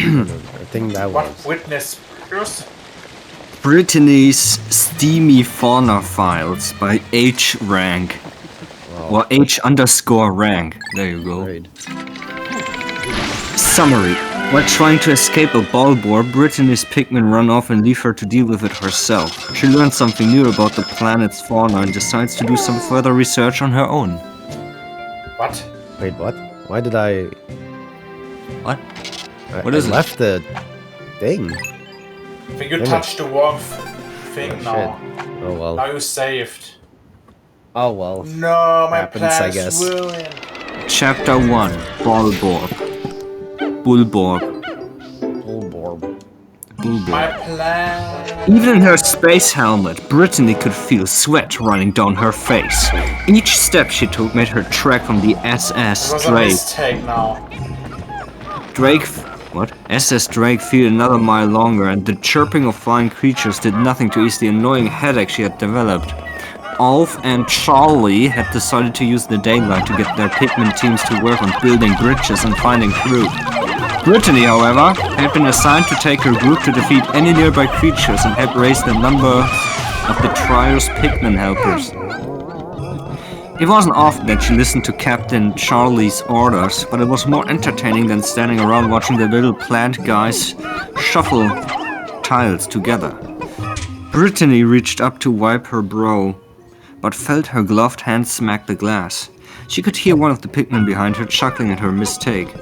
I think that What was. witness? Britanny's Steamy Fauna Files by H rank. Wow. Or H_rank. There you go. Great. Summary. While trying to escape a ball bore, Britanny's pigmen run off and leave her to deal with it herself. She learns something new about the planet's fauna and decides to do some further research on her own. What? Wait, what? Why did I... What? What is it? I left the thing. I think you touched the wrong thing now. Shit. Oh well. Now you saved. Oh well. No, my Happens, I plan's guess. ruined. Chapter 1. Bulborb. Bulborb. Bulborb. My plan. Even in her space helmet, Britanny could feel sweat running down her face. Each step she took made her trek from the SS It was a Drake. mistake now. SS Drake feel another mile longer, and the chirping of flying creatures did nothing to ease the annoying headache she had developed. Alf and Charlie had decided to use the daylight to get their pigment teams to work on building bridges and finding fruit. Britanny, however, had been assigned to take her group to defeat any nearby creatures and help raise the number of the trio's pigment helpers. It wasn't often that she listened to Captain Charlie's orders, but it was more entertaining than standing around watching the little plant guys shuffle tiles together. Britanny reached up to wipe her brow, but felt her gloved hand smack the glass. She could hear one of the pigmen behind her chuckling at her mistake.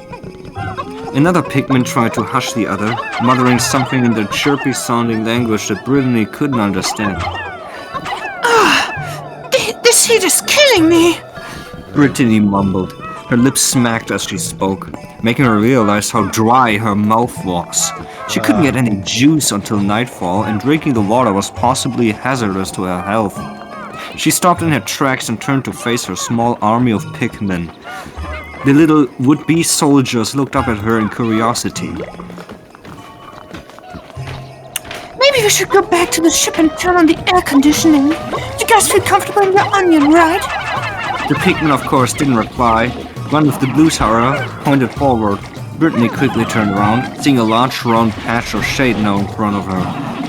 Another pigman tried to hush the other, muttering something in their chirpy-sounding language that Britanny couldn't understand. This heat is killing me! Britanny mumbled. Her lips smacked as she spoke, making her realize how dry her mouth was. She couldn't get any juice until nightfall, and drinking the water was possibly hazardous to her health. She stopped in her tracks and turned to face her small army of pigmen. The little would-be soldiers looked up at her in curiosity. Maybe we should go back to the ship and turn on the air conditioning. You guys feel comfortable in your onion, right? The pigman, of course, didn't reply. One with the blue tower pointed forward. Britanny quickly turned around, seeing a large round patch of shade now in front of her.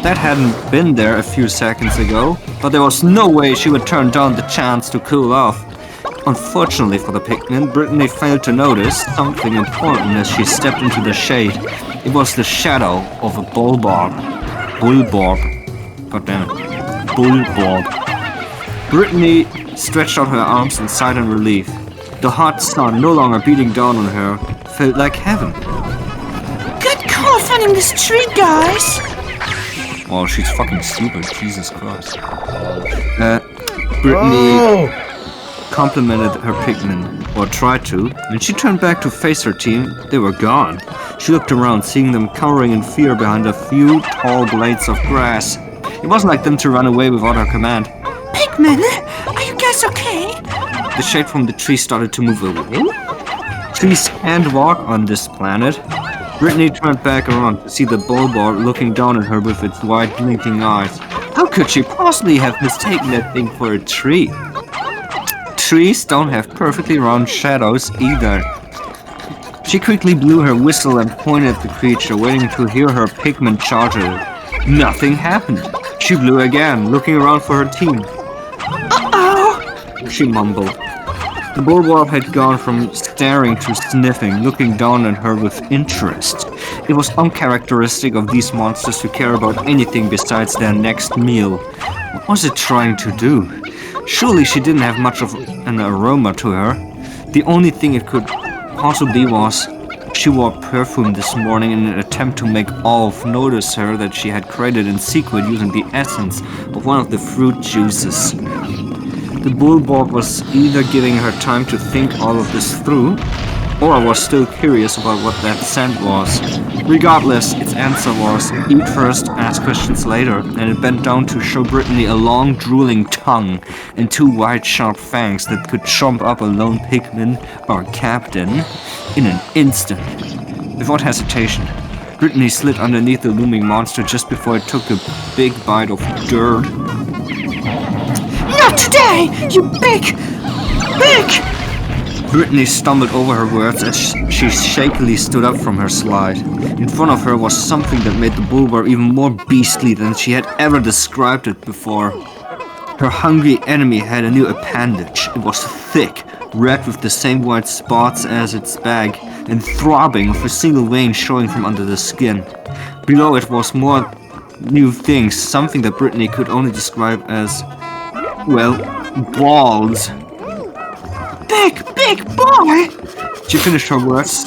That hadn't been there a few seconds ago, but there was no way she would turn down the chance to cool off. Unfortunately for the pigman, Britanny failed to notice something important as she stepped into the shade. It was the shadow of a bulborb. God damn it. Bulborb. Britanny stretched out her arms in silent relief. The hot sun, no longer beating down on her, felt like heaven. Good call finding this tree, guys! Oh, she's fucking stupid, Jesus Christ. Britanny complimented her pigmen, or tried to. When she turned back to face her team, they were gone. She looked around, seeing them cowering in fear behind a few tall blades of grass. It wasn't like them to run away without her command. Pigmen, are you guys okay? The shade from the tree started to move away. Trees can't walk on this planet. Britanny turned back around to see the bulborb looking down at her with its wide blinking eyes. How could she possibly have mistaken that thing for a tree? Trees don't have perfectly round shadows either. She quickly blew her whistle and pointed at the creature, waiting to hear her pigment charge at it. Nothing happened. She blew again, looking around for her team. Uh-oh! She mumbled. The bulborb had gone from staring to sniffing, looking down at her with interest. It was uncharacteristic of these monsters to care about anything besides their next meal. What was it trying to do? Surely she didn't have much of an aroma to her. The only thing it could possibly was she wore perfume this morning in an attempt to make Alf notice her that she had created in secret using the essence of one of the fruit juices. The bulborb was either giving her time to think all of this through, or was still curious about what that scent was. Regardless, its answer was, eat first, ask questions later, and it bent down to show Britanny a long, drooling tongue and two wide, sharp fangs that could chomp up a lone pigman or captain in an instant. Without hesitation, Britanny slid underneath the looming monster just before it took a big bite of dirt. Not today, you big! Britanny stumbled over her words as she shakily stood up from her slide. In front of her was something that made the bulwark even more beastly than she had ever described it before. Her hungry enemy had a new appendage. It was thick, red with the same white spots as its bag, and throbbing with a single vein showing from under the skin. Below it was more new things, something that Britanny could only describe as, well, balls. Big boy! She finished her words,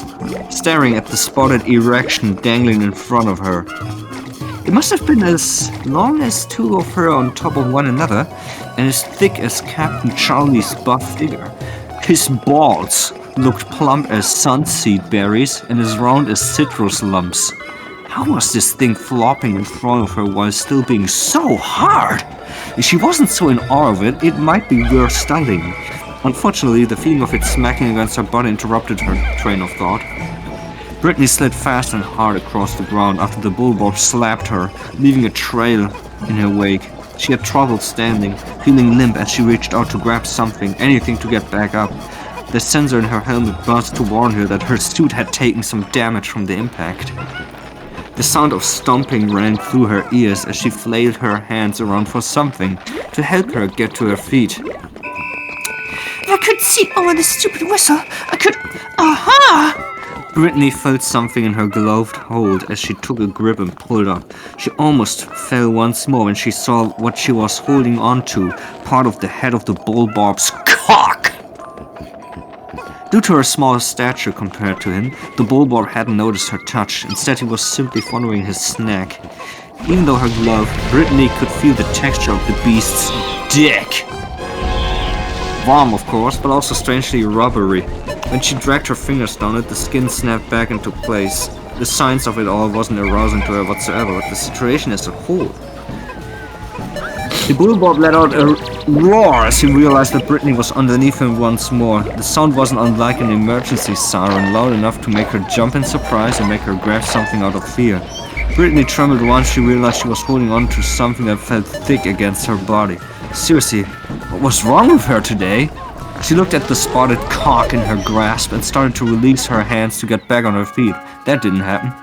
staring at the spotted erection dangling in front of her. It must have been as long as two of her on top of one another, and as thick as Captain Charlie's buff figure. His balls looked plump as sunseed berries and as round as citrus lumps. How was this thing flopping in front of her while still being so hard? If she wasn't so in awe of it, it might be worth studying. Unfortunately, the feeling of it smacking against her body interrupted her train of thought. Britanny slid fast and hard across the ground after the bulwark slapped her, leaving a trail in her wake. She had trouble standing, feeling limp as she reached out to grab something, anything to get back up. The sensor in her helmet buzzed to warn her that her suit had taken some damage from the impact. The sound of stomping ran through her ears as she flailed her hands around for something to help her get to her feet. I could see over the stupid whistle. I could... Aha! Britanny felt something in her gloved hold as she took a grip and pulled up. She almost fell once more when she saw what she was holding onto, part of the head of the bulbarb's cock! Due to her small stature compared to him, the bulbarb hadn't noticed her touch. Instead, he was simply following his snack. Even though her glove, Britanny could feel the texture of the beast's dick. Warm, of course, but also strangely rubbery. When she dragged her fingers down it, the skin snapped back into place. The science of it all wasn't arousing to her whatsoever, but the situation as a whole. The bulbarb let out a roar as he realized that Britanny was underneath him once more. The sound wasn't unlike an emergency siren, loud enough to make her jump in surprise and make her grab something out of fear. Britanny trembled once she realized she was holding on to something that felt thick against her body. Seriously, what was wrong with her today? She looked at the spotted cock in her grasp and started to release her hands to get back on her feet. That didn't happen.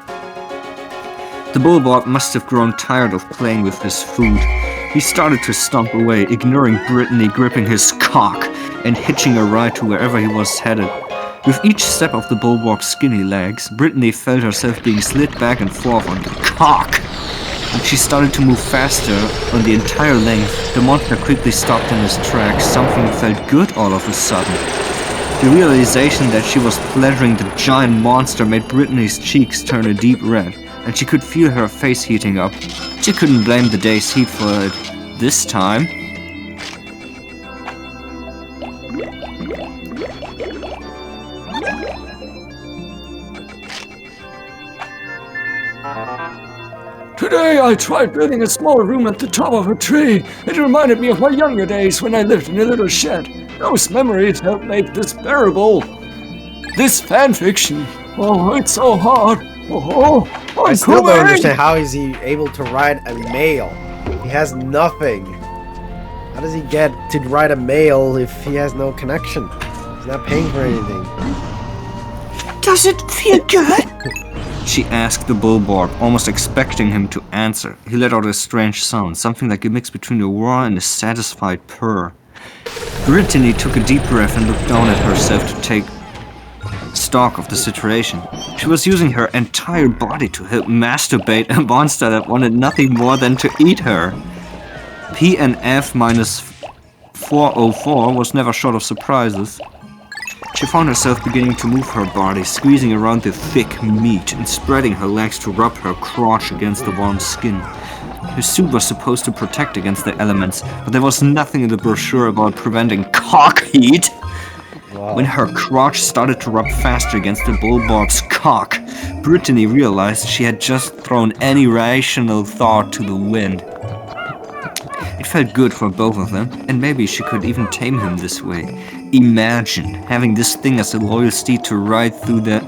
The bulbarb must have grown tired of playing with his food. He started to stomp away, ignoring Britanny gripping his cock and hitching a ride to wherever he was headed. With each step of the bulbarb's skinny legs, Britanny felt herself being slid back and forth on the cock. When she started to move faster on the entire length, the monster quickly stopped in his tracks. Something felt good all of a sudden. The realization that she was pleasuring the giant monster made Britanny's cheeks turn a deep red, and she could feel her face heating up. She couldn't blame the day's heat for it this time. Today I tried building a small room at the top of a tree. It reminded me of my younger days when I lived in a little shed. Those memories helped make this bearable. This fanfiction. Oh, it's so hard. Oh, I still don't understand how is he able to ride a mail. He has nothing. How does he get to ride a mail if he has no connection? He's not paying for anything. Does it feel good? She asked the bulbarb, almost expecting him to answer. He let out a strange sound, something like a mix between a roar and a satisfied purr. Britanny took a deep breath and looked down at herself to take stock of the situation. She was using her entire body to help masturbate a monster that wanted nothing more than to eat her. PNF-404 was never short of surprises. She found herself beginning to move her body, squeezing around the thick meat and spreading her legs to rub her crotch against the warm skin. Her suit was supposed to protect against the elements, but there was nothing in the brochure about preventing cock heat. Wow. When her crotch started to rub faster against the bulbarb's cock, Britanny realized she had just thrown any rational thought to the wind. It felt good for both of them, and maybe she could even tame him this way. Imagine having this thing as a loyal steed to ride through the...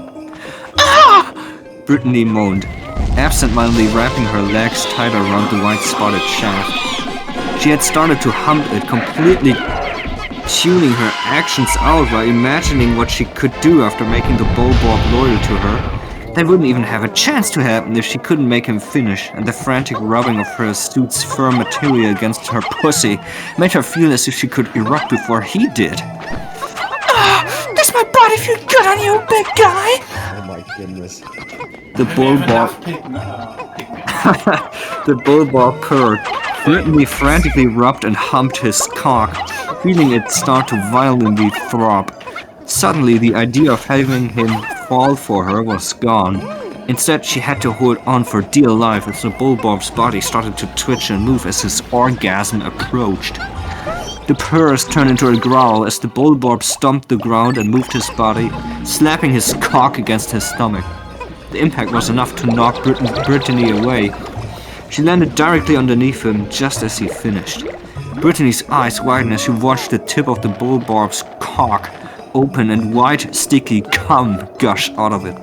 Ah! Britanny moaned, absent-mindedly wrapping her legs tighter around the white spotted shaft. She had started to hump it, completely tuning her actions out while imagining what she could do after making the Bulborb loyal to her. That wouldn't even have a chance to happen if she couldn't make him finish, and the frantic rubbing of her suit's firm material against her pussy made her feel as if she could erupt before he did. Does my body feel good on you, big guy? Oh my goodness. The Bulborb the Bulborb purred. Britanny frantically rubbed and humped his cock, feeling it start to violently throb. Suddenly, the idea of having him fall for her was gone. Instead, she had to hold on for dear life as the Bulborb's body started to twitch and move as his orgasm approached. The purrs turned into a growl as the Bulborb stomped the ground and moved his body, slapping his cock against his stomach. The impact was enough to knock Britanny away. She landed directly underneath him just as he finished. Britanny's eyes widened as she watched the tip of the Bulborb's cock open and white, sticky cum gush out of it.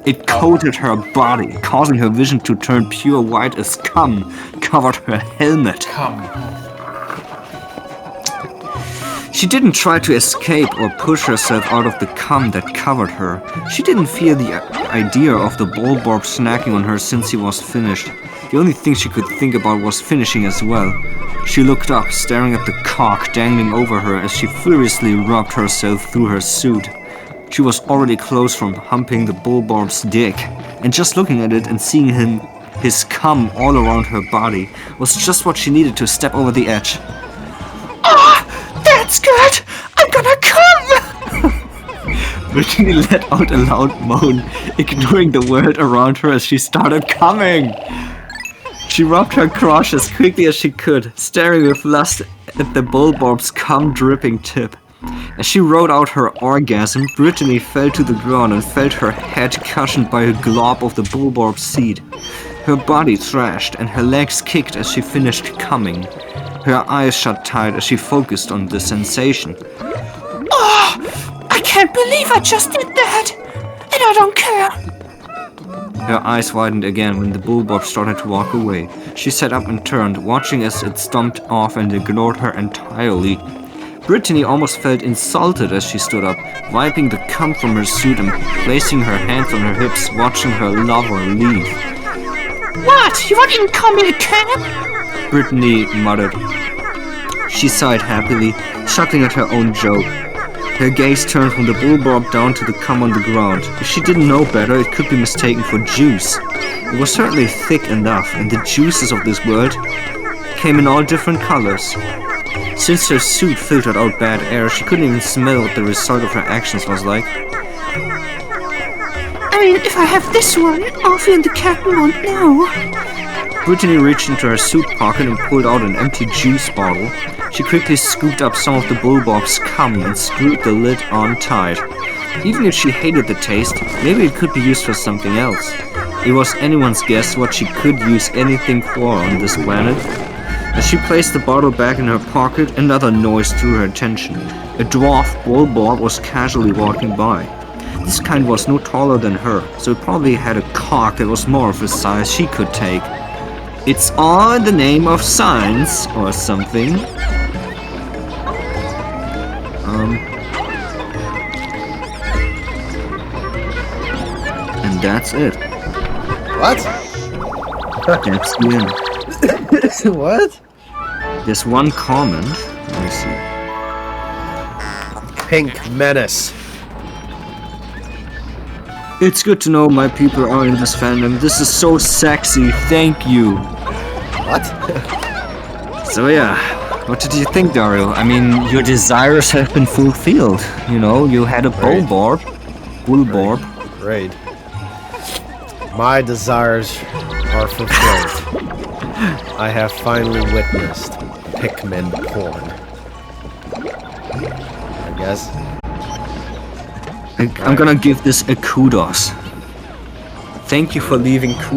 It coated her body, causing her vision to turn pure white as cum covered her helmet. She didn't try to escape or push herself out of the cum that covered her. She didn't fear the idea of the Bulborb snacking on her since he was finished. The only thing she could think about was finishing as well. She looked up, staring at the cock dangling over her as she furiously rubbed herself through her suit. She was already close from humping the Bulborb's dick, and just looking at it and seeing his cum all around her body was just what she needed to step over the edge. That's good! I'm gonna come! Britanny let out a loud moan, ignoring the world around her as she started coming. She rubbed her crotch as quickly as she could, staring with lust at the Bulborb's cum-dripping tip. As she rode out her orgasm, Britanny fell to the ground and felt her head cushioned by a glob of the Bulborb's seed. Her body thrashed and her legs kicked as she finished coming. Her eyes shut tight as she focused on the sensation. Oh, I can't believe I just did that! And I don't care! Her eyes widened again when the Bulborb started to walk away. She sat up and turned, watching as it stomped off and ignored her entirely. Britanny almost felt insulted as she stood up, wiping the cum from her suit and placing her hands on her hips, watching her lover leave. What? You won't even call me a cab? Britanny muttered. She sighed happily, chuckling at her own joke. Her gaze turned from the Bulborb down to the cum on the ground. If she didn't know better, it could be mistaken for juice. It was certainly thick enough, and the juices of this world came in all different colors. Since her suit filtered out bad air, she couldn't even smell what the result of her actions was like. I mean, if I have this one, Alfie and the captain won't know. Britanny reached into her suit pocket and pulled out an empty juice bottle. She quickly scooped up some of the Bulborb's cum and screwed the lid on tight. Even if she hated the taste, maybe it could be used for something else. It was anyone's guess what she could use anything for on this planet. As she placed the bottle back in her pocket, another noise drew her attention. A dwarf Bulborb was casually walking by. This kind was no taller than her, so it probably had a cock that was more of a size she could take. It's all in the name of science, or something. And that's it. What? That's the end. What? There's one comment. Let me see. Pink menace. It's good to know my people are in this fandom. This is so sexy. Thank you. What? So yeah, what did you think, Dario? I mean, your desires have been fulfilled. You know, you had a Bulborb. Great. My desires are fulfilled. I have finally witnessed Pikmin porn. I guess. I'm gonna give this a kudos. Thank you for leaving kudos.